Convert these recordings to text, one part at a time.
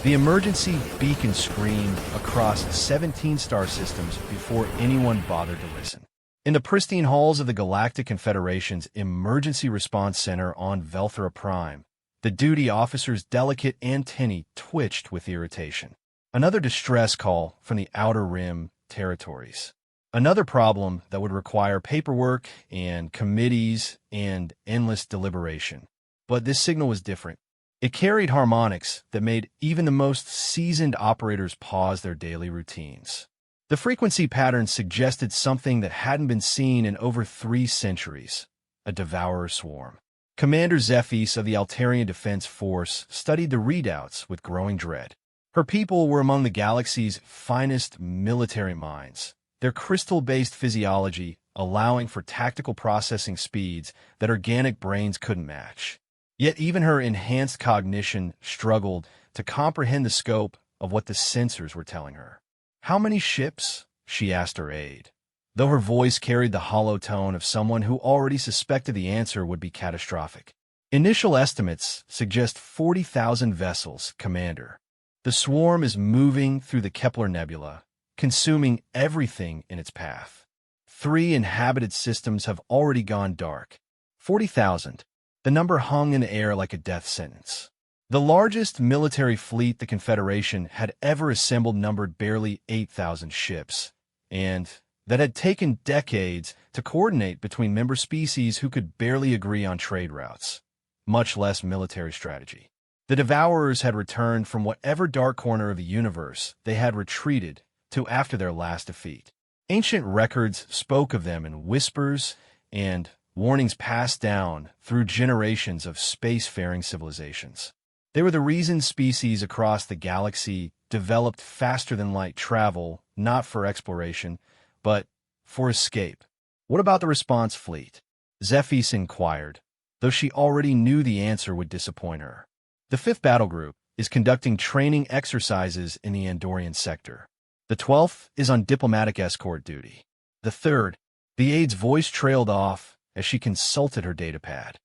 The emergency beacon screamed across 17 star systems before anyone bothered to listen. In the pristine halls of the Galactic Confederation's Emergency Response Center on Velthra Prime, the duty officer's delicate antennae twitched with irritation. Another distress call from the Outer Rim territories. Another problem that would require paperwork and committees and endless deliberation. But this signal was different. It carried harmonics that made even the most seasoned operators pause their daily routines. The frequency pattern suggested something that hadn't been seen in over 3 centuries, a devourer swarm. Commander Zephys of the Altarian Defense Force studied the readouts with growing dread. Her people were among the galaxy's finest military minds, their crystal-based physiology allowing for tactical processing speeds that organic brains couldn't match. Yet even her enhanced cognition struggled to comprehend the scope of what the sensors were telling her. "How many ships?" she asked her aide, though her voice carried the hollow tone of someone who already suspected the answer would be catastrophic. "Initial estimates suggest 40,000 vessels, Commander. The swarm is moving through the Kepler Nebula, consuming everything in its path. 3 inhabited systems have already gone dark. 40,000. The number hung in the air like a death sentence. The largest military fleet the Confederation had ever assembled numbered barely 8,000 ships, and that had taken decades to coordinate between member species who could barely agree on trade routes, much less military strategy. The Devourers had returned from whatever dark corner of the universe they had retreated to after their last defeat. Ancient records spoke of them in whispers and warnings passed down through generations of spacefaring civilizations. They were the reason species across the galaxy developed faster-than-light travel, not for exploration, but for escape. "What about the response fleet?" Zephys inquired, though she already knew the answer would disappoint her. "The 5th Battle Group is conducting training exercises in the Andorian sector. The 12th is on diplomatic escort duty. The 3rd," the aide's voice trailed off as she consulted her datapad.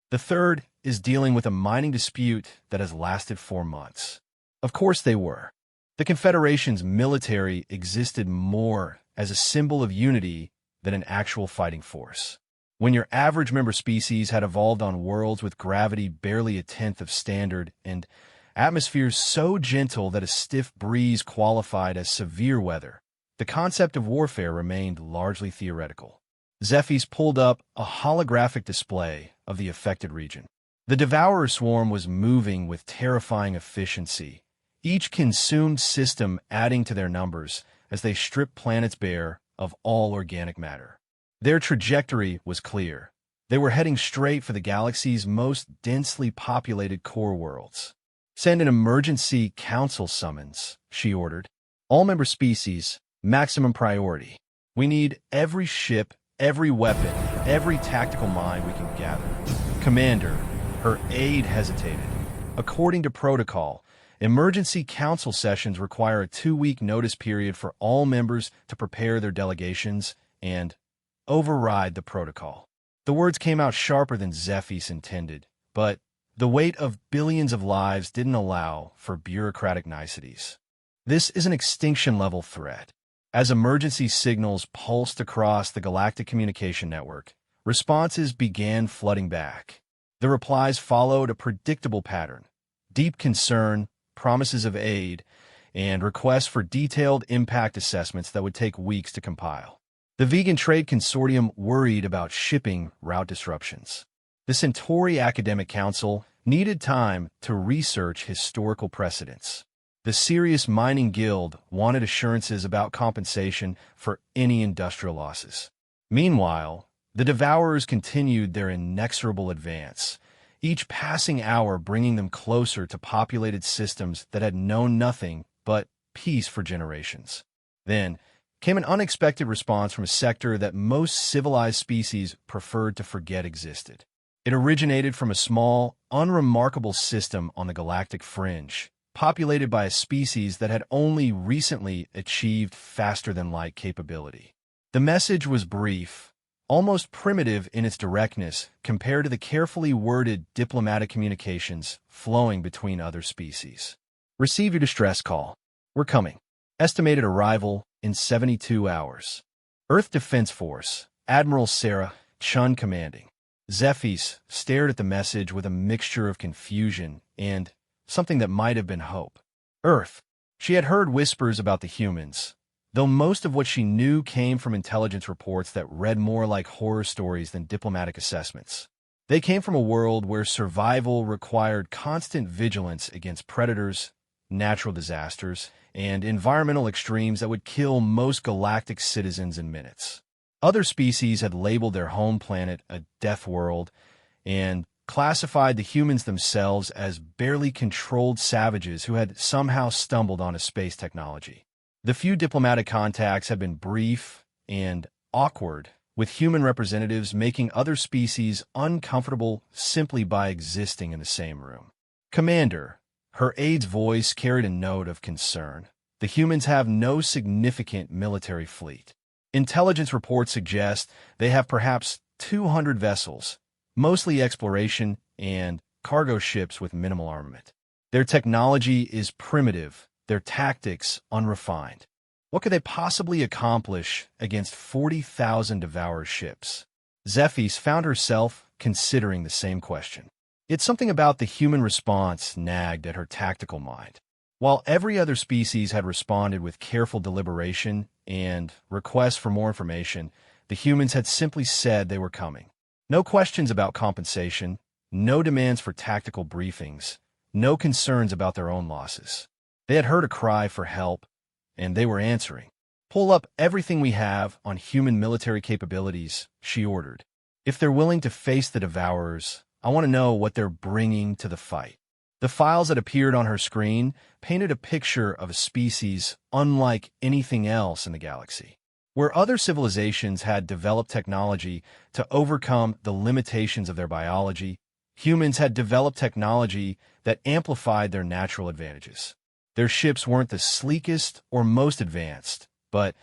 "The 3rd is dealing with a mining dispute that has lasted 4 months. Of course they were. The Confederation's military existed more as a symbol of unity than an actual fighting force. When your average member species had evolved on worlds with gravity barely a tenth of standard and atmospheres so gentle that a stiff breeze qualified as severe weather, the concept of warfare remained largely theoretical." Zephys pulled up a holographic display of the affected region. The Devourer swarm was moving with terrifying efficiency, each consumed system adding to their numbers as they stripped planets bare of all organic matter. Their trajectory was clear. They were heading straight for the galaxy's most densely populated core worlds. "Send an emergency council summons," she ordered. "All member species, maximum priority. We need every ship, every weapon, every tactical mind we can gather." "Commander," her aide hesitated. "According to protocol, emergency council sessions require a 2-week notice period for all members to prepare their delegations and override the protocol." The words came out sharper than Zephys intended, but the weight of billions of lives didn't allow for bureaucratic niceties. "This is an extinction-level threat." As emergency signals pulsed across the galactic communication network, responses began flooding back. The replies followed a predictable pattern: deep concern, promises of aid, and requests for detailed impact assessments that would take weeks to compile. The Vegan Trade Consortium worried about shipping route disruptions. The Centauri Academic Council needed time to research historical precedents. The Sirius Mining Guild wanted assurances about compensation for any industrial losses. Meanwhile, the Devourers continued their inexorable advance, each passing hour bringing them closer to populated systems that had known nothing but peace for generations. Then came an unexpected response from a sector that most civilized species preferred to forget existed. It originated from a small, unremarkable system on the galactic fringe, populated by a species that had only recently achieved faster-than-light capability. The message was brief, almost primitive in its directness compared to the carefully worded diplomatic communications flowing between other species. Receive your distress call. We're coming. Estimated arrival in 72 hours. Earth Defense Force, Admiral Sarah Chun commanding. Zephys stared at the message with a mixture of confusion and something that might have been hope. Earth. She had heard whispers about the humans, though most of what she knew came from intelligence reports that read more like horror stories than diplomatic assessments. They came from a world where survival required constant vigilance against predators, natural disasters, and environmental extremes that would kill most galactic citizens in minutes. Other species had labeled their home planet a death world and classified the humans themselves as barely controlled savages who had somehow stumbled onto space technology. The few diplomatic contacts had been brief and awkward, with human representatives making other species uncomfortable simply by existing in the same room. Commander, her aide's voice carried a note of concern. The humans have no significant military fleet. Intelligence reports suggest they have perhaps 200 vessels, mostly exploration and cargo ships with minimal armament. Their technology is primitive, their tactics unrefined. What could they possibly accomplish against 40,000 Devourer ships? Zephys found herself considering the same question. It's something about the human response nagged at her tactical mind. While every other species had responded with careful deliberation and requests for more information, the humans had simply said they were coming. No questions about compensation, no demands for tactical briefings, no concerns about their own losses. They had heard a cry for help, and they were answering. Pull up everything we have on human military capabilities, she ordered. If they're willing to face the Devourers, I want to know what they're bringing to the fight. The files that appeared on her screen painted a picture of a species unlike anything else in the galaxy. Where other civilizations had developed technology to overcome the limitations of their biology, humans had developed technology that amplified their natural advantages. Their ships weren't the sleekest or most advanced, but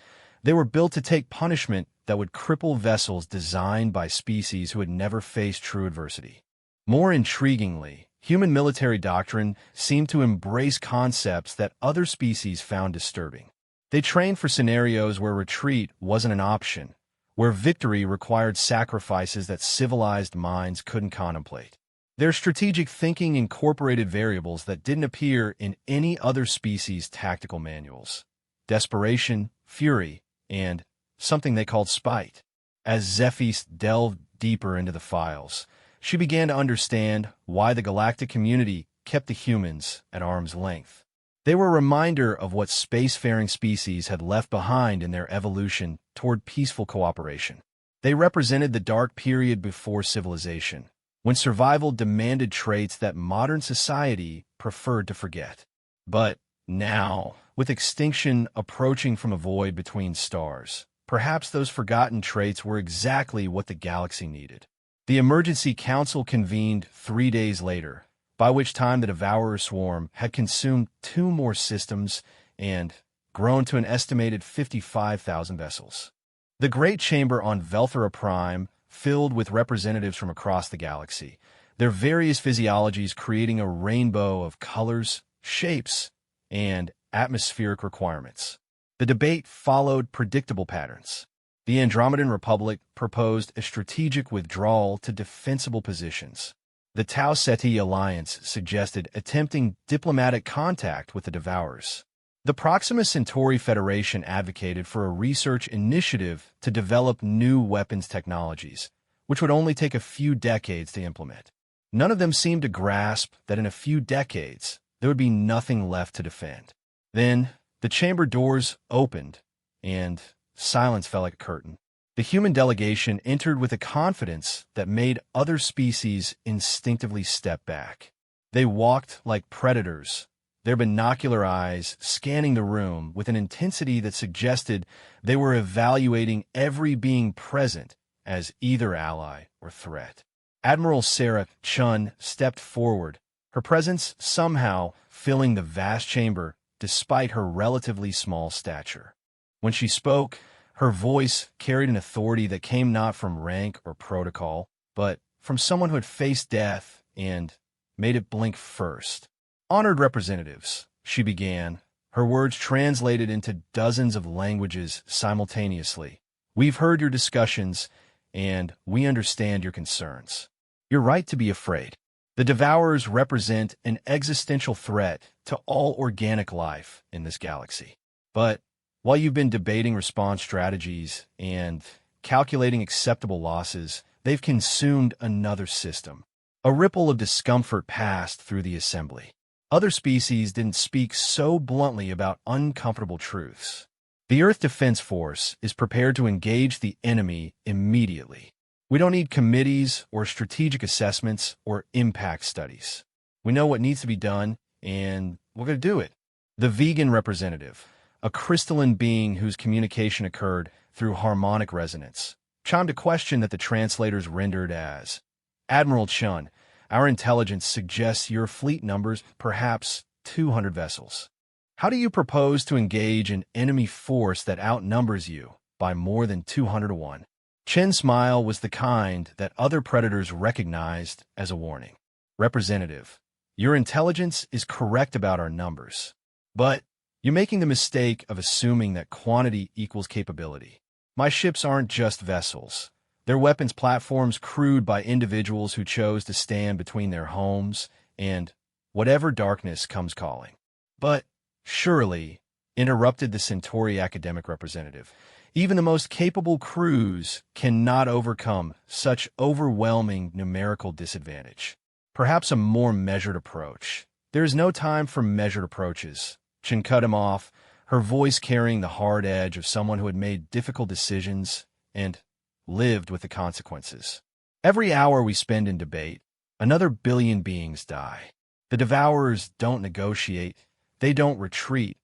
they were built to take punishment that would cripple vessels designed by species who had never faced true adversity. More intriguingly, human military doctrine seemed to embrace concepts that other species found disturbing. They trained for scenarios where retreat wasn't an option, where victory required sacrifices that civilized minds couldn't contemplate. Their strategic thinking incorporated variables that didn't appear in any other species' tactical manuals. Desperation, fury, and something they called spite. As Zephys delved deeper into the files, she began to understand why the galactic community kept the humans at arm's length. They were a reminder of what spacefaring species had left behind in their evolution toward peaceful cooperation. They represented the dark period before civilization, when survival demanded traits that modern society preferred to forget. But now, with extinction approaching from a void between stars, perhaps those forgotten traits were exactly what the galaxy needed. The Emergency Council convened 3 days later, by which time the Devourer swarm had consumed 2 more systems and grown to an estimated 55,000 vessels. The Great Chamber on Velthera Prime filled with representatives from across the galaxy, their various physiologies creating a rainbow of colors, shapes, and atmospheric requirements. The debate followed predictable patterns. The Andromedan Republic proposed a strategic withdrawal to defensible positions. The Tau Ceti Alliance suggested attempting diplomatic contact with the Devourers. The Proxima Centauri Federation advocated for a research initiative to develop new weapons technologies, which would only take a few decades to implement. None of them seemed to grasp that in a few decades, there would be nothing left to defend. Then, the chamber doors opened, and silence fell like a curtain. The human delegation entered with a confidence that made other species instinctively step back. They walked like predators, their binocular eyes scanning the room with an intensity that suggested they were evaluating every being present as either ally or threat. Admiral Sarah Chun stepped forward, her presence somehow filling the vast chamber despite her relatively small stature. When she spoke, her voice carried an authority that came not from rank or protocol, but from someone who had faced death and made it blink first. Honored representatives, she began, her words translated into dozens of languages simultaneously. "We've heard your discussions, and we understand your concerns. You're right to be afraid. The Devourers represent an existential threat to all organic life in this galaxy. But while you've been debating response strategies and calculating acceptable losses, they've consumed another system." A ripple of discomfort passed through the assembly. Other species didn't speak so bluntly about uncomfortable truths. The Earth Defense Force is prepared to engage the enemy immediately. We don't need committees or strategic assessments or impact studies. We know what needs to be done, and we're going to do it. The vegan representative, a crystalline being whose communication occurred through harmonic resonance, chimed a question that the translators rendered as, "Admiral Chun, our intelligence suggests your fleet numbers perhaps 200 vessels. How do you propose to engage an enemy force that outnumbers you by more than 200 to 1? Chen's smile was the kind that other predators recognized as a warning. "Representative, your intelligence is correct about our numbers, but you're making the mistake of assuming that quantity equals capability. My ships aren't just vessels. They're weapons platforms crewed by individuals who chose to stand between their homes and whatever darkness comes calling." "But surely," interrupted the Centauri academic representative, "even the most capable crews cannot overcome such overwhelming numerical disadvantage. Perhaps a more measured approach." "There is no time for measured approaches," Chen cut him off, her voice carrying the hard edge of someone who had made difficult decisions and lived with the consequences. "Every hour we spend in debate, another billion beings die. The Devourers don't negotiate, they don't retreat,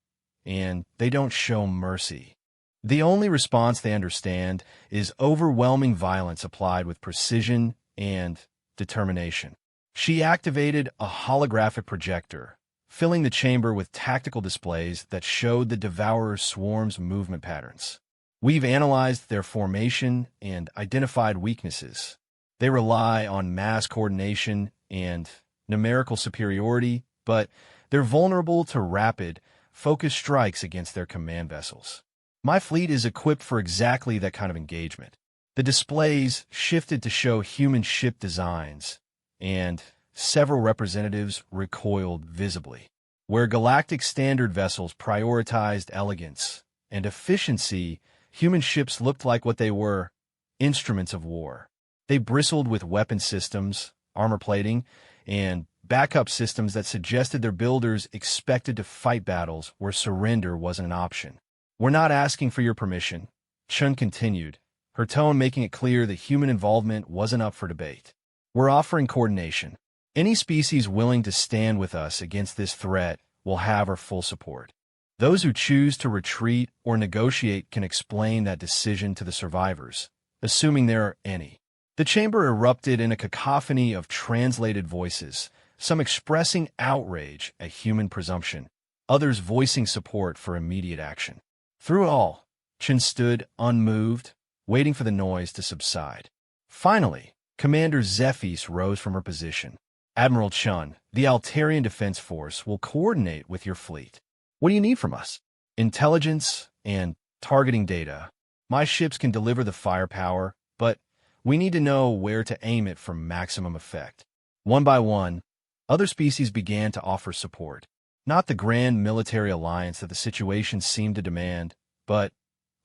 and they don't show mercy. The only response they understand is overwhelming violence applied with precision and determination." She activated a holographic projector, filling the chamber with tactical displays that showed the Devourer swarm's movement patterns. "We've analyzed their formation and identified weaknesses. They rely on mass coordination and numerical superiority, but they're vulnerable to rapid, focused strikes against their command vessels. My fleet is equipped for exactly that kind of engagement." The displays shifted to show human ship designs, and several representatives recoiled visibly. Where galactic standard vessels prioritized elegance and efficiency, human ships looked like what they were, instruments of war. They bristled with weapon systems, armor plating, and backup systems that suggested their builders expected to fight battles where surrender wasn't an option. "We're not asking for your permission," Chun continued, her tone making it clear that human involvement wasn't up for debate. "We're offering coordination. Any species willing to stand with us against this threat will have our full support. Those who choose to retreat or negotiate can explain that decision to the survivors, assuming there are any." The chamber erupted in a cacophony of translated voices, some expressing outrage at human presumption, others voicing support for immediate action. Through it all, Chen stood unmoved, waiting for the noise to subside. Finally, Commander Zephys rose from her position. "Admiral Chun, the Altarian Defense Force will coordinate with your fleet. What do you need from us?" "Intelligence and targeting data. My ships can deliver the firepower, but we need to know where to aim it for maximum effect." One by one, other species began to offer support. Not the grand military alliance that the situation seemed to demand, but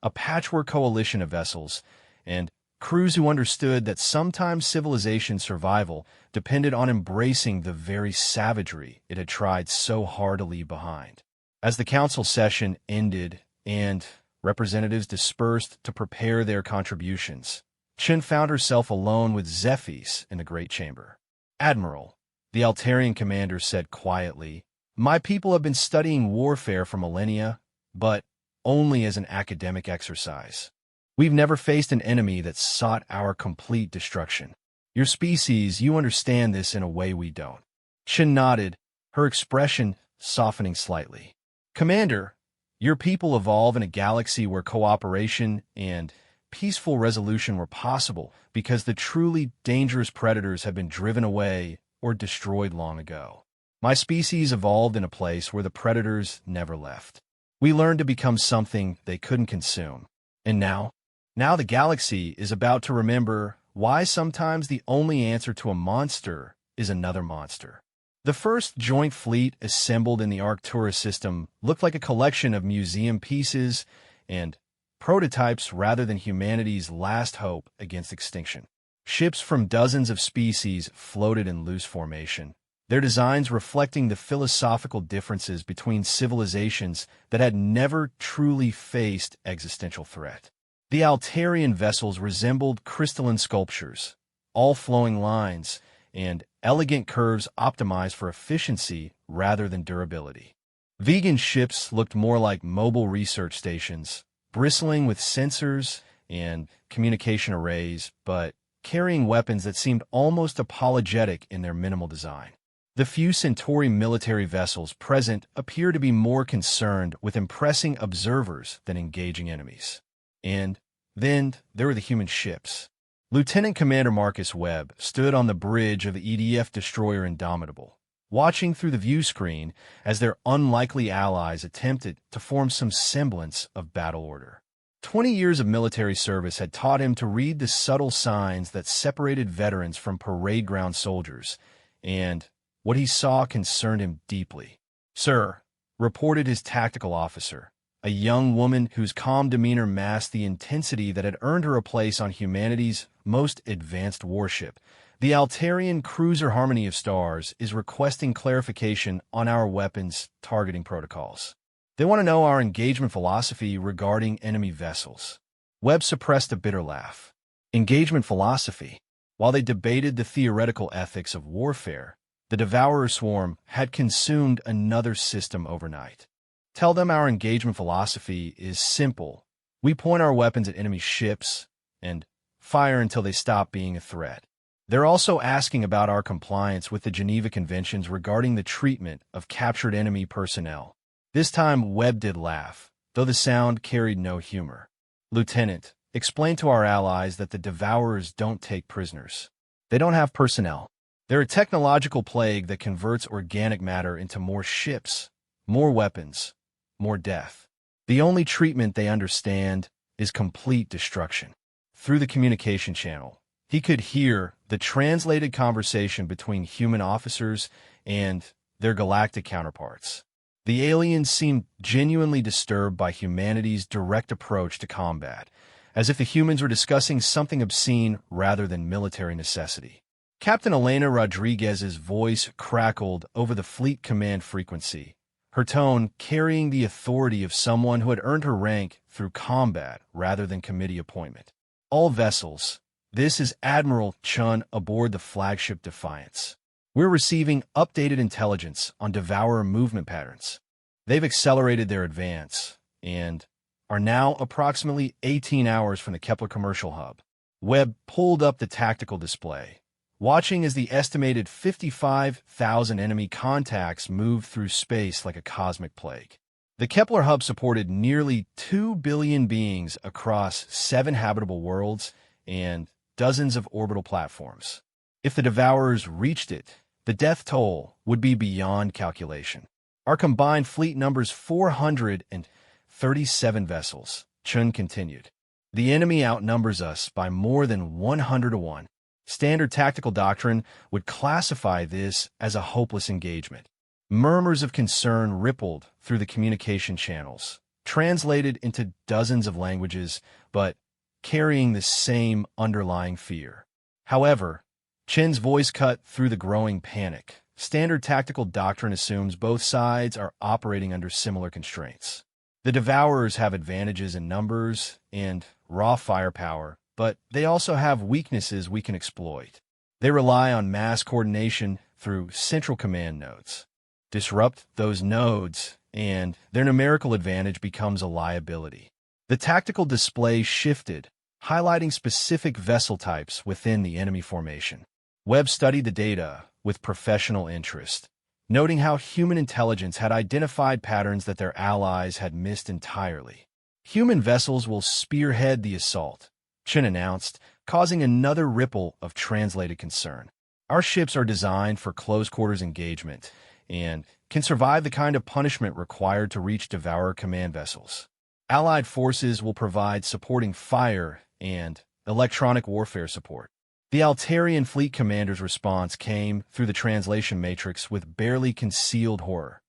a patchwork coalition of vessels and crews who understood that sometimes civilization's survival depended on embracing the very savagery it had tried so hard to leave behind. As the council session ended and representatives dispersed to prepare their contributions, Chen found herself alone with Zephys in the great chamber. "Admiral," the Altarian commander said quietly, "my people have been studying warfare for millennia, but only as an academic exercise. We've never faced an enemy that sought our complete destruction. Your species, you understand this in a way we don't." Chen nodded, her expression softening slightly. "Commander, your people evolve in a galaxy where cooperation and peaceful resolution were possible because the truly dangerous predators have been driven away or destroyed long ago. My species evolved in a place where the predators never left. We learned to become something they couldn't consume. And now the galaxy is about to remember why sometimes the only answer to a monster is another monster. The first joint fleet assembled in the Arcturus system looked like a collection of museum pieces and prototypes rather than humanity's last hope against extinction. Ships from dozens of species floated in loose formation, their designs reflecting the philosophical differences between civilizations that had never truly faced existential threat. The Altarian vessels resembled crystalline sculptures, all flowing lines and elegant curves optimized for efficiency rather than durability. Vegan ships looked more like mobile research stations, bristling with sensors and communication arrays, but carrying weapons that seemed almost apologetic in their minimal design. The few Centauri military vessels present appear to be more concerned with impressing observers than engaging enemies. And then there were the human ships. Lieutenant Commander Marcus Webb stood on the bridge of the EDF destroyer Indomitable, watching through the view screen as their unlikely allies attempted to form some semblance of battle order. 20 years of military service had taught him to read the subtle signs that separated veterans from parade ground soldiers, and what he saw concerned him deeply. "Sir," reported his tactical officer, a young woman whose calm demeanor masked the intensity that had earned her a place on humanity's most advanced warship. "The Altarian cruiser Harmony of Stars is requesting clarification on our weapons targeting protocols. They want to know our engagement philosophy regarding enemy vessels." Webb suppressed a bitter laugh. Engagement philosophy. While they debated the theoretical ethics of warfare, the Devourer swarm had consumed another system overnight. "Tell them our engagement philosophy is simple. We point our weapons at enemy ships and fire until they stop being a threat." They're also asking about our compliance with the Geneva Conventions regarding the treatment of captured enemy personnel. This time, Webb did laugh, though the sound carried no humor. "Lieutenant, explain to our allies that the Devourers don't take prisoners. They don't have personnel. They're a technological plague that converts organic matter into more ships, more weapons, more death. The only treatment they understand is complete destruction." Through the communication channel, he could hear the translated conversation between human officers and their galactic counterparts. The aliens seemed genuinely disturbed by humanity's direct approach to combat, as if the humans were discussing something obscene rather than military necessity. Captain Elena Rodriguez's voice crackled over the fleet command frequency, her tone carrying the authority of someone who had earned her rank through combat rather than committee appointment. "All vessels, this is Admiral Chun aboard the flagship Defiance. We're receiving updated intelligence on Devourer movement patterns. They've accelerated their advance and are now approximately 18 hours from the Kepler commercial hub." Webb pulled up the tactical display, watching as the estimated 55,000 enemy contacts moved through space like a cosmic plague. The Kepler hub supported nearly 2 billion beings across 7 habitable worlds and dozens of orbital platforms. If the Devourers reached it, the death toll would be beyond calculation. "Our combined fleet numbers 437 vessels," Chun continued. "The enemy outnumbers us by more than 100 to 1. Standard tactical doctrine would classify this as a hopeless engagement." Murmurs of concern rippled through the communication channels, translated into dozens of languages, but carrying the same underlying fear. However, Chen's voice cut through the growing panic. Standard tactical doctrine assumes both sides are operating under similar constraints. The Devourers have advantages in numbers and raw firepower, but they also have weaknesses we can exploit. They rely on mass coordination through central command nodes. Disrupt those nodes, and their numerical advantage becomes a liability. The tactical display shifted, highlighting specific vessel types within the enemy formation. Webb studied the data with professional interest, noting how human intelligence had identified patterns that their allies had missed entirely. "Human vessels will spearhead the assault," Chen announced, causing another ripple of translated concern. "Our ships are designed for close-quarters engagement, and can survive the kind of punishment required to reach Devourer command vessels. Allied forces will provide supporting fire and electronic warfare support. The Altarian fleet commander's response came through the translation matrix with barely concealed horror.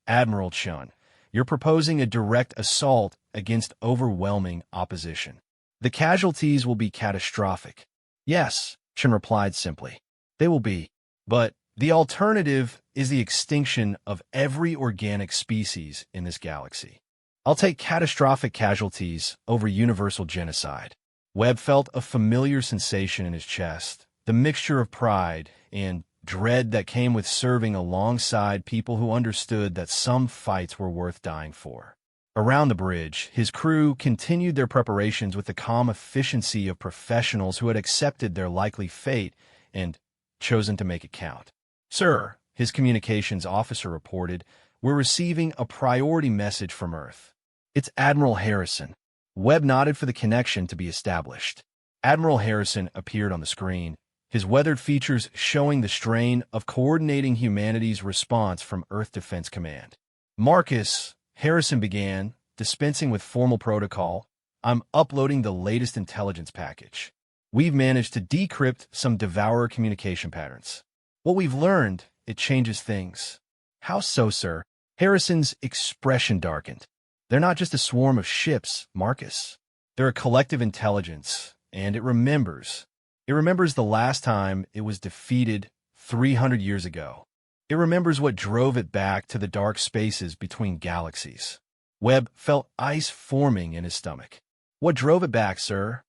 Admiral Chun, you're proposing a direct assault against overwhelming opposition. The casualties will be catastrophic. Yes, Chun replied simply. They will be. But the alternative is the extinction of every organic species in this galaxy. I'll take catastrophic casualties over universal genocide. Webb felt a familiar sensation in his chest, the mixture of pride and dread that came with serving alongside people who understood that some fights were worth dying for. Around the bridge, his crew continued their preparations with the calm efficiency of professionals who had accepted their likely fate and chosen to make it count. Sir, his communications officer reported, we're receiving a priority message from Earth. It's Admiral Harrison. Webb nodded for the connection to be established. Admiral Harrison appeared on the screen, his weathered features showing the strain of coordinating humanity's response from Earth Defense Command. Marcus, Harrison began, dispensing with formal protocol, I'm uploading the latest intelligence package. We've managed to decrypt some Devourer communication patterns. What we've learned, it changes things. How so, sir? Harrison's expression darkened. They're not just a swarm of ships, Marcus. They're a collective intelligence, and it remembers. It remembers the last time it was defeated 300 years ago. It remembers what drove it back to the dark spaces between galaxies. Webb felt ice forming in his stomach. What drove it back, sir?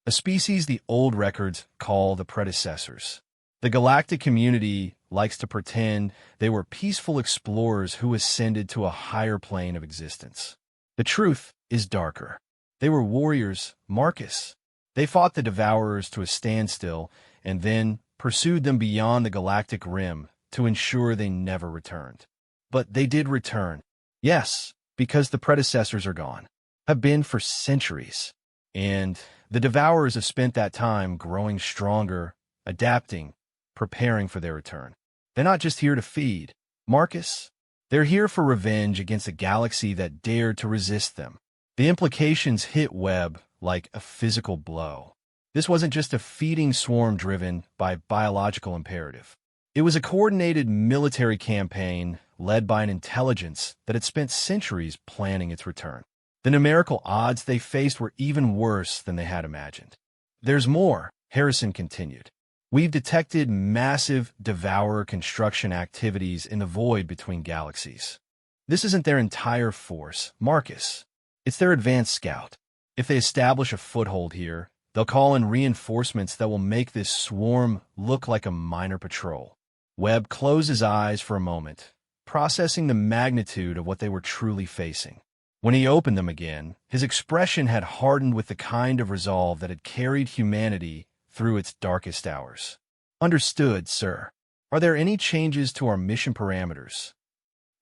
A species the old records call the predecessors. The galactic community likes to pretend they were peaceful explorers who ascended to a higher plane of existence. The truth is darker. They were warriors, Marcus. They fought the Devourers to a standstill and then pursued them beyond the galactic rim to ensure they never returned. But they did return. Yes, because the predecessors are gone. Have been for centuries. And the Devourers have spent that time growing stronger, adapting, preparing for their return. They're not just here to feed, Marcus. They're here for revenge against a galaxy that dared to resist them. The implications hit Webb like a physical blow. This wasn't just a feeding swarm driven by biological imperative. It was a coordinated military campaign led by an intelligence that had spent centuries planning its return. The numerical odds they faced were even worse than they had imagined. There's more, Harrison continued. We've detected massive Devourer construction activities in the void between galaxies. This isn't their entire force, Marcus. It's their advanced scout. If they establish a foothold here, they'll call in reinforcements that will make this swarm look like a minor patrol. Webb closed his eyes for a moment, processing the magnitude of what they were truly facing. When he opened them again, his expression had hardened with the kind of resolve that had carried humanity through its darkest hours. Understood, sir. Are there any changes to our mission parameters?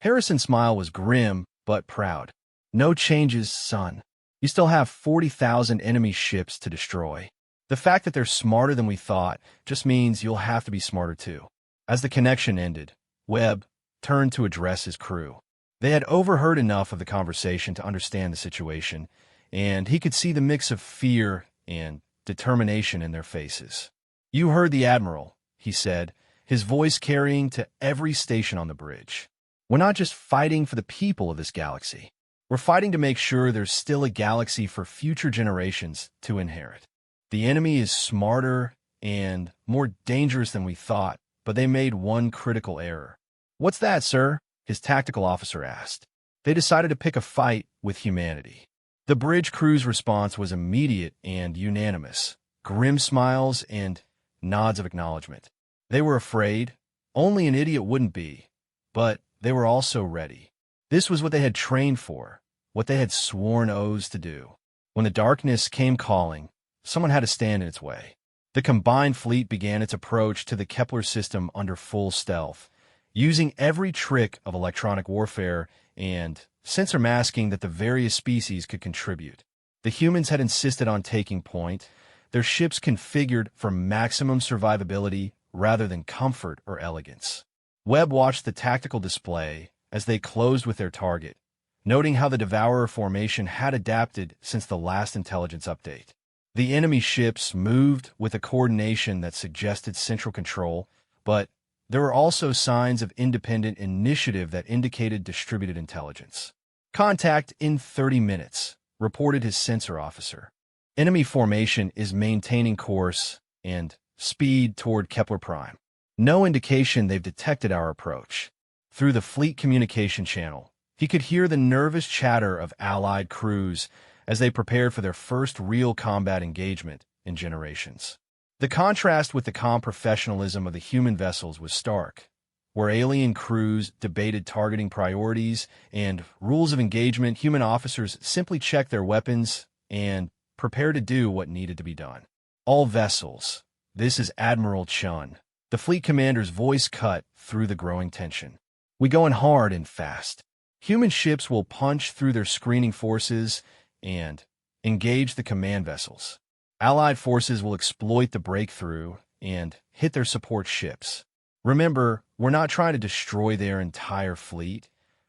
Harrison's smile was grim but proud. No changes, son. You still have 40,000 enemy ships to destroy. The fact that they're smarter than we thought just means you'll have to be smarter too. As the connection ended, Webb turned to address his crew. They had overheard enough of the conversation to understand the situation, and he could see the mix of fear and determination in their faces. You heard the Admiral, he said, his voice carrying to every station on the bridge. We're not just fighting for the people of this galaxy. We're fighting to make sure there's still a galaxy for future generations to inherit. The enemy is smarter and more dangerous than we thought, but they made one critical error. What's that, sir? His tactical officer asked. They decided to pick a fight with humanity. The bridge crew's response was immediate and unanimous, grim smiles and nods of acknowledgement. They were afraid. Only an idiot wouldn't be. But they were also ready. This was what they had trained for, what they had sworn oaths to do. When the darkness came calling, someone had to stand in its way. The combined fleet began its approach to the Kepler system under full stealth, using every trick of electronic warfare and sensor masking that the various species could contribute. The humans had insisted on taking point, their ships configured for maximum survivability rather than comfort or elegance. Webb watched the tactical display as they closed with their target, noting how the Devourer formation had adapted since the last intelligence update. The enemy ships moved with a coordination that suggested central control, but there were also signs of independent initiative that indicated distributed intelligence. "Contact in 30 minutes," reported his sensor officer. "Enemy formation is maintaining course and speed toward Kepler Prime. No indication they've detected our approach." Through the fleet communication channel, he could hear the nervous chatter of Allied crews as they prepared for their first real combat engagement in generations. The contrast with the calm professionalism of the human vessels was stark, where alien crews debated targeting priorities and rules of engagement. Human officers simply checked their weapons and prepared to do what needed to be done. "All vessels, this is Admiral Chun." The fleet commander's voice cut through the growing tension. "We going hard and fast. Human ships will punch through their screening forces and engage the command vessels. Allied forces will exploit the breakthrough and hit their support ships. Remember, we're not trying to destroy their entire fleet.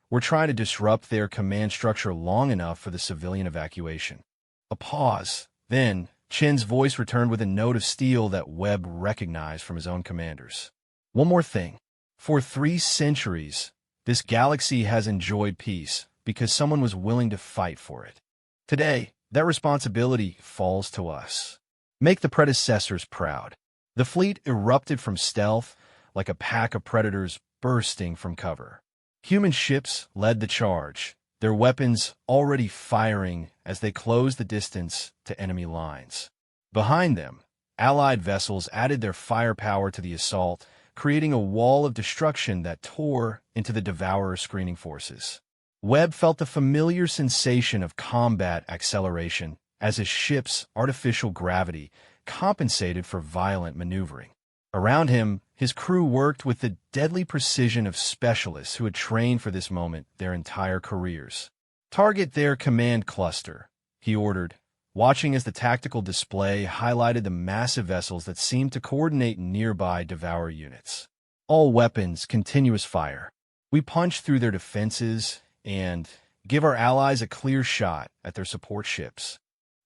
We're trying to disrupt their command structure long enough for the civilian evacuation." A pause. Then, Chin's voice returned with a note of steel that Webb recognized from his own commanders. "One more thing. For 3 centuries, this galaxy has enjoyed peace because someone was willing to fight for it. Today, that responsibility falls to us. Make the predecessors proud." The fleet erupted from stealth like a pack of predators bursting from cover. Human ships led the charge, their weapons already firing as they closed the distance to enemy lines. Behind them, Allied vessels added their firepower to the assault, creating a wall of destruction that tore into the Devourer screening forces. Webb felt the familiar sensation of combat acceleration as his ship's artificial gravity compensated for violent maneuvering. Around him, his crew worked with the deadly precision of specialists who had trained for this moment their entire careers. "Target their command cluster," he ordered, watching as the tactical display highlighted the massive vessels that seemed to coordinate nearby Devourer units. "All weapons, continuous fire. We punch through their defenses and give our allies a clear shot at their support ships."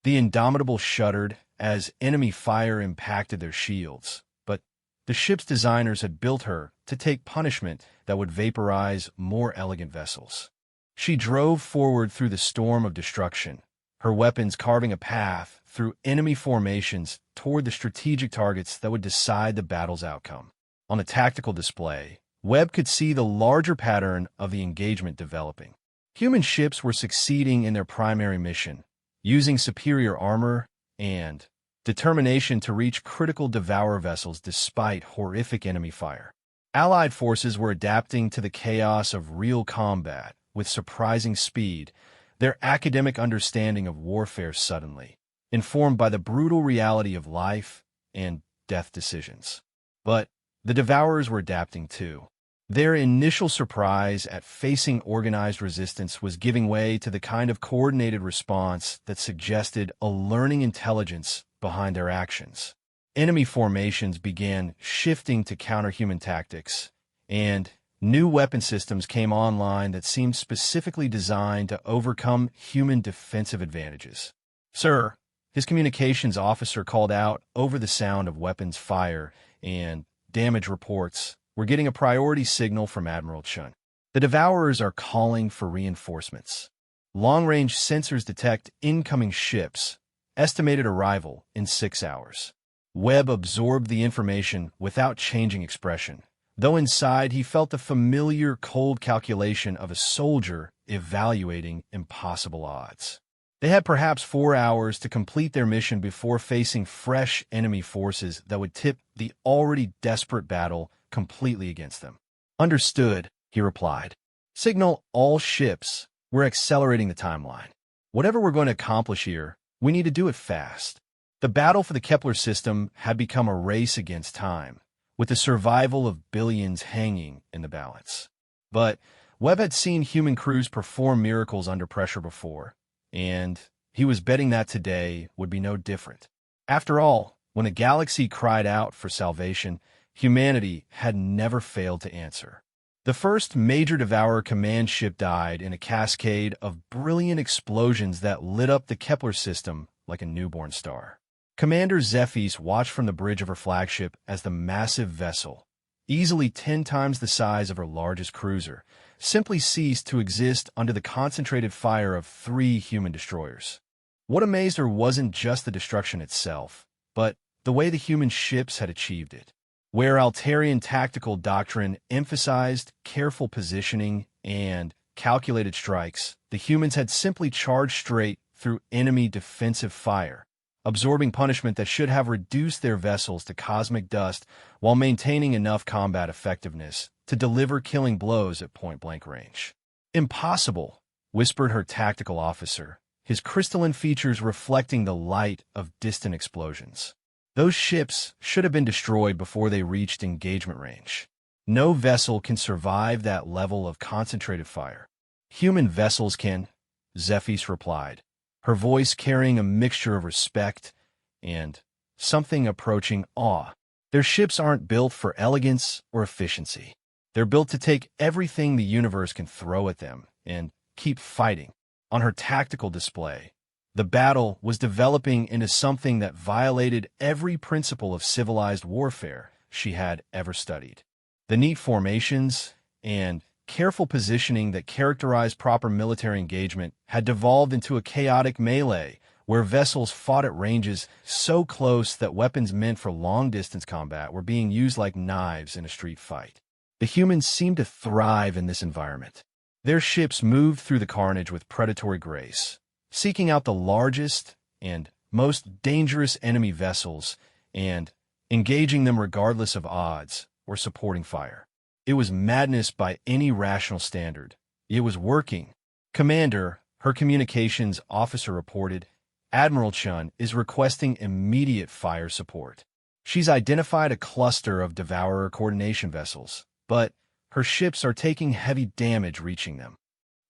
The Indomitable shuddered as enemy fire impacted their shields, but the ship's designers had built her to take punishment that would vaporize more elegant vessels. She drove forward through the storm of destruction, her weapons carving a path through enemy formations toward the strategic targets that would decide the battle's outcome. On the tactical display, Webb could see the larger pattern of the engagement developing. Human ships were succeeding in their primary mission, using superior armor and determination to reach critical Devourer vessels despite horrific enemy fire. Allied forces were adapting to the chaos of real combat with surprising speed, their academic understanding of warfare suddenly informed by the brutal reality of life and death decisions. But the Devourers were adapting too. Their initial surprise at facing organized resistance was giving way to the kind of coordinated response that suggested a learning intelligence behind their actions. Enemy formations began shifting to counter-human tactics, and new weapon systems came online that seemed specifically designed to overcome human defensive advantages. "Sir," his communications officer called out over the sound of weapons fire and damage reports. "We're getting a priority signal from Admiral Chun. The Devourers are calling for reinforcements. Long-range sensors detect incoming ships. Estimated arrival in 6 hours." Webb absorbed the information without changing expression, though inside he felt the familiar cold calculation of a soldier evaluating impossible odds. They had perhaps 4 hours to complete their mission before facing fresh enemy forces that would tip the already desperate battle completely against them. "Understood," he replied. "Signal all ships. We're accelerating the timeline. Whatever we're going to accomplish here, we need to do it fast." The battle for the Kepler system had become a race against time, with the survival of billions hanging in the balance. But Webb had seen human crews perform miracles under pressure before, and he was betting that today would be no different. After all, when the galaxy cried out for salvation, humanity had never failed to answer. The first major Devourer command ship died in a cascade of brilliant explosions that lit up the Kepler system like a newborn star. Commander Zephys watched from the bridge of her flagship as the massive vessel, easily 10 times the size of her largest cruiser, simply ceased to exist under the concentrated fire of 3 human destroyers. What amazed her wasn't just the destruction itself, but the way the human ships had achieved it. Where Altarian tactical doctrine emphasized careful positioning and calculated strikes, the humans had simply charged straight through enemy defensive fire, absorbing punishment that should have reduced their vessels to cosmic dust while maintaining enough combat effectiveness to deliver killing blows at point-blank range. "Impossible," whispered her tactical officer, his crystalline features reflecting the light of distant explosions. "Those ships should have been destroyed before they reached engagement range. No vessel can survive that level of concentrated fire." "Human vessels can," Zephys replied, her voice carrying a mixture of respect and something approaching awe. "Their ships aren't built for elegance or efficiency. They're built to take everything the universe can throw at them and keep fighting." On her tactical display, the battle was developing into something that violated every principle of civilized warfare she had ever studied. The neat formations and careful positioning that characterized proper military engagement had devolved into a chaotic melee where vessels fought at ranges so close that weapons meant for long-distance combat were being used like knives in a street fight. The humans seemed to thrive in this environment. Their ships moved through the carnage with predatory grace, seeking out the largest and most dangerous enemy vessels and engaging them regardless of odds or supporting fire. It was madness by any rational standard. It was working. "Commander," her communications officer reported, "Admiral Chun is requesting immediate fire support. She's identified a cluster of Devourer coordination vessels, but her ships are taking heavy damage reaching them."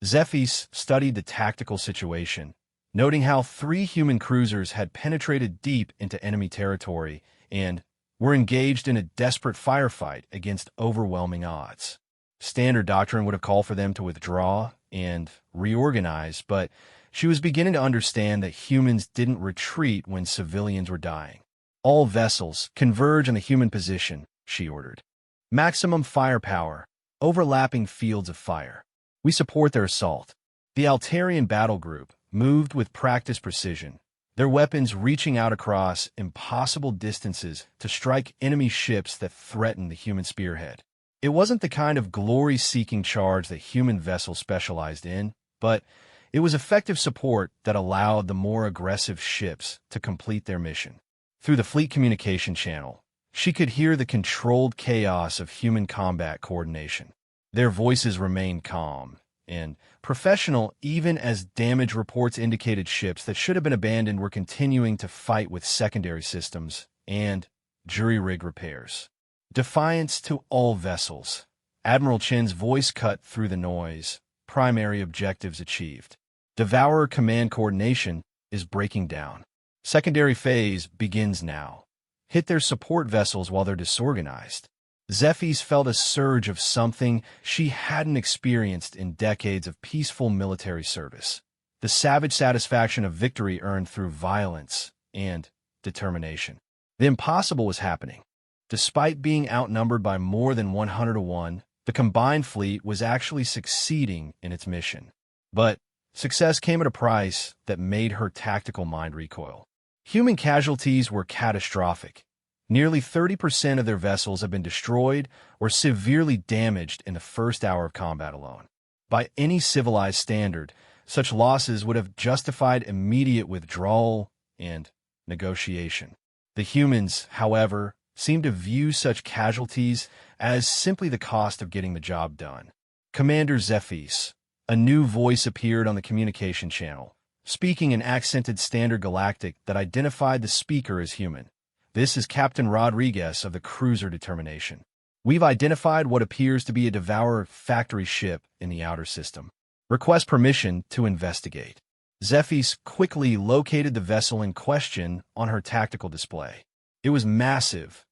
Zephys studied the tactical situation, noting how 3 human cruisers had penetrated deep into enemy territory and were engaged in a desperate firefight against overwhelming odds. Standard doctrine would have called for them to withdraw and reorganize, but she was beginning to understand that humans didn't retreat when civilians were dying. "All vessels converge on the human position," she ordered. "Maximum firepower, overlapping fields of fire. We support their assault." The Altarian battle group moved with practiced precision, their weapons reaching out across impossible distances to strike enemy ships that threatened the human spearhead. It wasn't the kind of glory-seeking charge that human vessels specialized in, but it was effective support that allowed the more aggressive ships to complete their mission. Through the fleet communication channel, she could hear the controlled chaos of human combat coordination. Their voices remained calm and professional even as damage reports indicated ships that should have been abandoned were continuing to fight with secondary systems and jury-rig repairs. "Defiance to all vessels." Admiral Chen's voice cut through the noise. "Primary objectives achieved. Devourer command coordination is breaking down. Secondary phase begins now. Hit their support vessels while they're disorganized." Zephys felt a surge of something she hadn't experienced in decades of peaceful military service. The savage satisfaction of victory earned through violence and determination. The impossible was happening. Despite being outnumbered by more than 100 to 1, the combined fleet was actually succeeding in its mission. But success came at a price that made her tactical mind recoil. Human casualties were catastrophic. Nearly 30% of their vessels have been destroyed or severely damaged in the first hour of combat alone. By any civilized standard, such losses would have justified immediate withdrawal and negotiation. The humans, however, seemed to view such casualties as simply the cost of getting the job done. "Commander Zephys," a new voice appeared on the communication channel, speaking in accented Standard Galactic that identified the speaker as human. "This is Captain Rodriguez of the cruiser Determination. We've identified what appears to be a Devourer factory ship in the outer system. Request permission to investigate." Zephys quickly located the vessel in question on her tactical display. It was massive,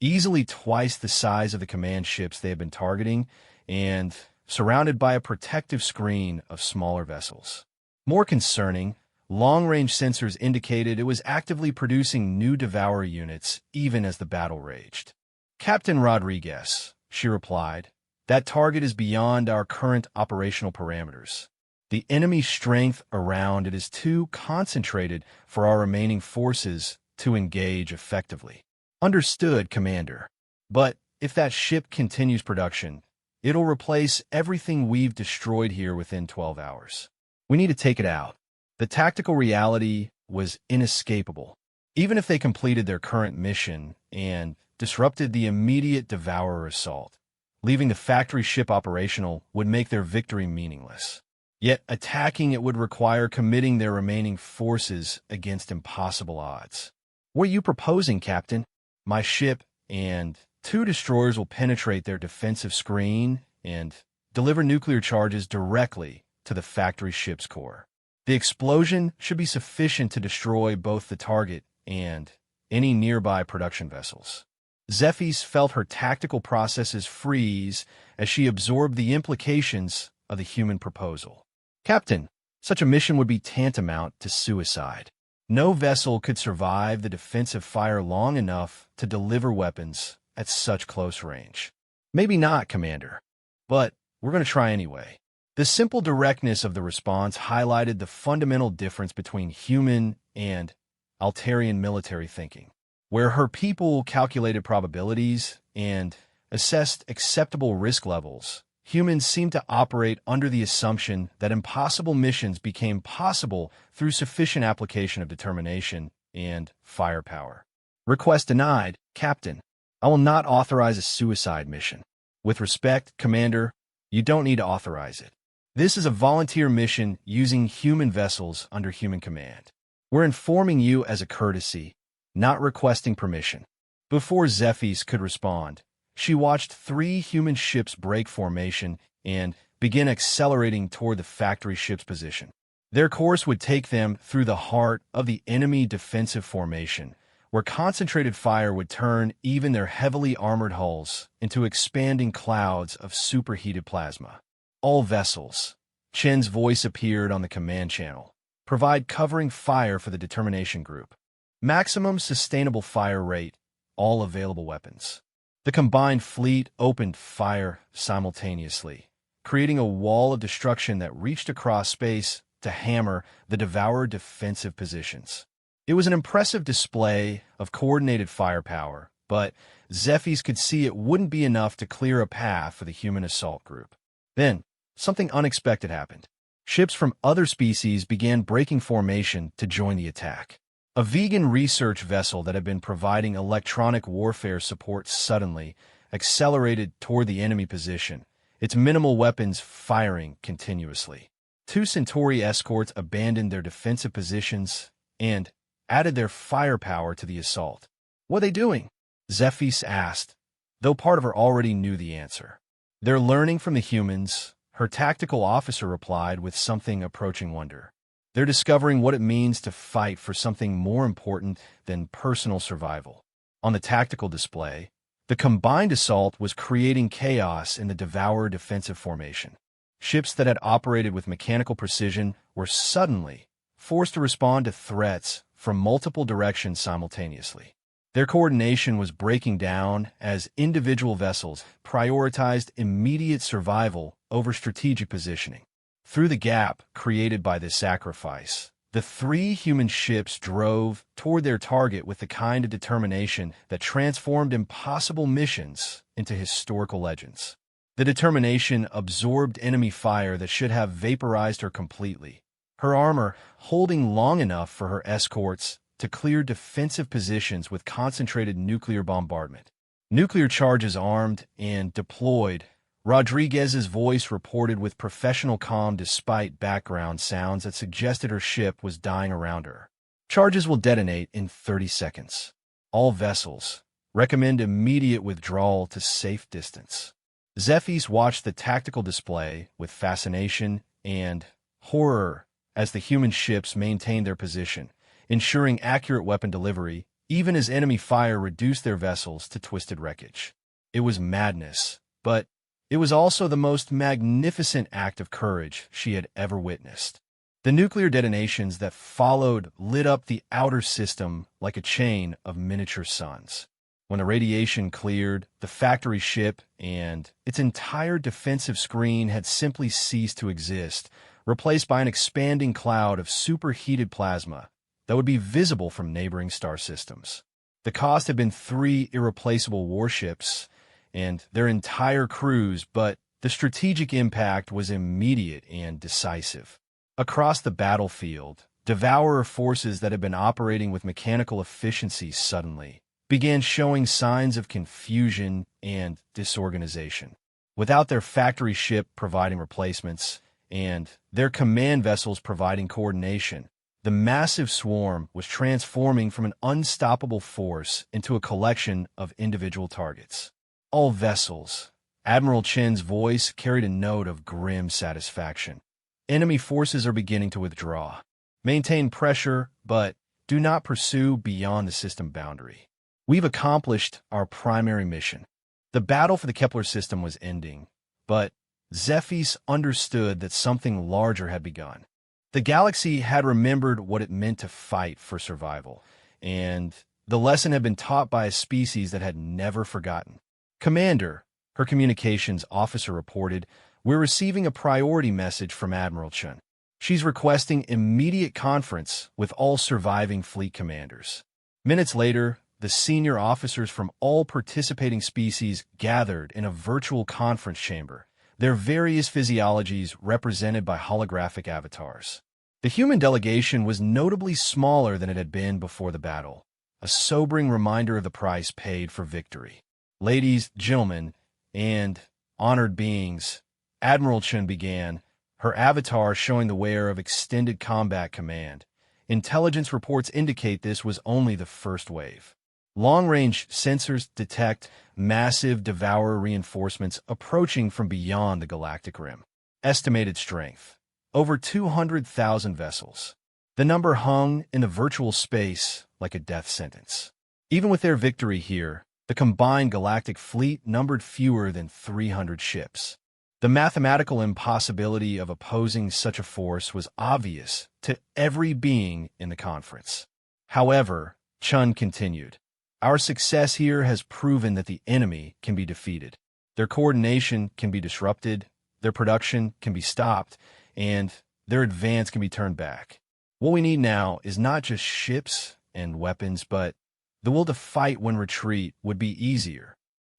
easily twice the size of the command ships they had been targeting, and surrounded by a protective screen of smaller vessels. More concerning, long-range sensors indicated it was actively producing new Devourer units even as the battle raged. "Captain Rodriguez," she replied, "that target is beyond our current operational parameters. The enemy strength around it is too concentrated for our remaining forces to engage effectively." "Understood, Commander. But if that ship continues production, it'll replace everything we've destroyed here within 12 hours. We need to take it out." The tactical reality was inescapable. Even if they completed their current mission and disrupted the immediate Devourer assault, leaving the factory ship operational would make their victory meaningless. Yet attacking it would require committing their remaining forces against impossible odds. "What are you proposing, Captain?" "My ship and 2 destroyers will penetrate their defensive screen and deliver nuclear charges directly to the factory ship's core. The explosion should be sufficient to destroy both the target and any nearby production vessels." Zephys felt her tactical processes freeze as she absorbed the implications of the human proposal. "Captain, such a mission would be tantamount to suicide. No vessel could survive the defensive fire long enough to deliver weapons at such close range." "Maybe not, Commander, but we're going to try anyway." The simple directness of the response highlighted the fundamental difference between human and Altarian military thinking. Where her people calculated probabilities and assessed acceptable risk levels, humans seemed to operate under the assumption that impossible missions became possible through sufficient application of determination and firepower. "Request denied, Captain. I will not authorize a suicide mission." "With respect, Commander, you don't need to authorize it. This is a volunteer mission using human vessels under human command. We're informing you as a courtesy, not requesting permission." Before Zephys could respond, she watched 3 human ships break formation and begin accelerating toward the factory ship's position. Their course would take them through the heart of the enemy defensive formation, where concentrated fire would turn even their heavily armored hulls into expanding clouds of superheated plasma. "All vessels," Chen's voice appeared on the command channel, "provide covering fire for the determination group. Maximum sustainable fire rate, all available weapons." The combined fleet opened fire simultaneously, creating a wall of destruction that reached across space to hammer the Devourer defensive positions. It was an impressive display of coordinated firepower, but Zephys could see it wouldn't be enough to clear a path for the human assault group. Then, something unexpected happened. Ships from other species began breaking formation to join the attack. A vegan research vessel that had been providing electronic warfare support suddenly accelerated toward the enemy position, its minimal weapons firing continuously. 2 Centauri escorts abandoned their defensive positions and added their firepower to the assault. "What are they doing?" Zephys asked, though part of her already knew the answer. "They're learning from the humans," her tactical officer replied with something approaching wonder. "They're discovering what it means to fight for something more important than personal survival." On the tactical display, the combined assault was creating chaos in the Devourer defensive formation. Ships that had operated with mechanical precision were suddenly forced to respond to threats from multiple directions simultaneously. Their coordination was breaking down as individual vessels prioritized immediate survival over strategic positioning. Through the gap created by this sacrifice, the 3 human ships drove toward their target with the kind of determination that transformed impossible missions into historical legends. The determination absorbed enemy fire that should have vaporized her completely, her armor holding long enough for her escorts to clear defensive positions with concentrated nuclear bombardment. Nuclear charges armed and deployed, Rodriguez's voice reported with professional calm despite background sounds that suggested her ship was dying around her. "Charges will detonate in 30 seconds. All vessels, recommend immediate withdrawal to safe distance." Zephys watched the tactical display with fascination and horror as the human ships maintained their position, ensuring accurate weapon delivery even as enemy fire reduced their vessels to twisted wreckage. It was madness, but it was also the most magnificent act of courage she had ever witnessed. The nuclear detonations that followed lit up the outer system like a chain of miniature suns. When the radiation cleared, the factory ship and its entire defensive screen had simply ceased to exist, replaced by an expanding cloud of superheated plasma that would be visible from neighboring star systems. The cost had been 3 irreplaceable warships and their entire crews, but the strategic impact was immediate and decisive. Across the battlefield, Devourer forces that had been operating with mechanical efficiency suddenly began showing signs of confusion and disorganization. Without their factory ship providing replacements and their command vessels providing coordination, the massive swarm was transforming from an unstoppable force into a collection of individual targets. All vessels. Admiral Chen's voice carried a note of grim satisfaction. Enemy forces are beginning to withdraw. Maintain pressure, but do not pursue beyond the system boundary. We've accomplished our primary mission. The battle for the Kepler system was ending, but Zephys understood that something larger had begun. The galaxy had remembered what it meant to fight for survival, and the lesson had been taught by a species that had never forgotten. Commander, her communications officer reported, we're receiving a priority message from Admiral Chen. She's requesting immediate conference with all surviving fleet commanders. Minutes later, the senior officers from all participating species gathered in a virtual conference chamber, their various physiologies represented by holographic avatars. The human delegation was notably smaller than it had been before the battle, a sobering reminder of the price paid for victory. Ladies, gentlemen, and honored beings, Admiral Chen began, her avatar showing the wearer of Extended Combat Command. Intelligence reports indicate this was only the first wave. Long-range sensors detect massive Devourer reinforcements approaching from beyond the galactic rim. Estimated strength: over 200,000 vessels. The number hung in the virtual space like a death sentence. Even with their victory here, the combined galactic fleet numbered fewer than 300 ships. The mathematical impossibility of opposing such a force was obvious to every being in the conference. However, Chun continued, our success here has proven that the enemy can be defeated. Their coordination can be disrupted, their production can be stopped, and their advance can be turned back. What we need now is not just ships and weapons, but the will to fight when retreat would be easier.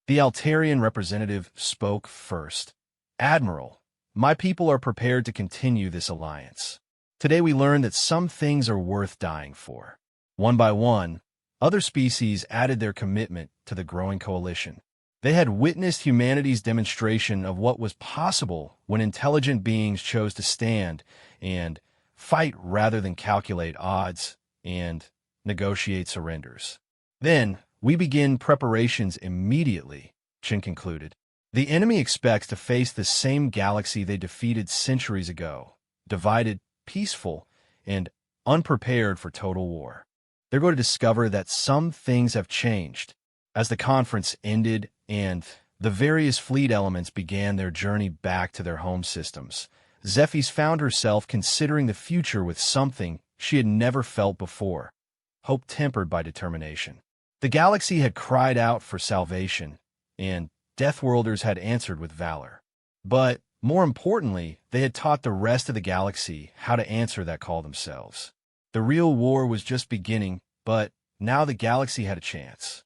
The Altarian representative spoke first. Admiral, my people are prepared to continue this alliance. Today we learned that some things are worth dying for. One by one, other species added their commitment to the growing coalition. They had witnessed humanity's demonstration of what was possible when intelligent beings chose to stand and fight rather than calculate odds and negotiate surrenders. Then, we begin preparations immediately, Chen concluded. The enemy expects to face the same galaxy they defeated centuries ago, divided, peaceful, and unprepared for total war. They're going to discover that some things have changed. As the conference ended and the various fleet elements began their journey back to their home systems, Zephys found herself considering the future with something she had never felt before, hope tempered by determination. The galaxy had cried out for salvation, and Deathworlders had answered with valor. But, more importantly, they had taught the rest of the galaxy how to answer that call themselves. The real war was just beginning, but now the galaxy had a chance.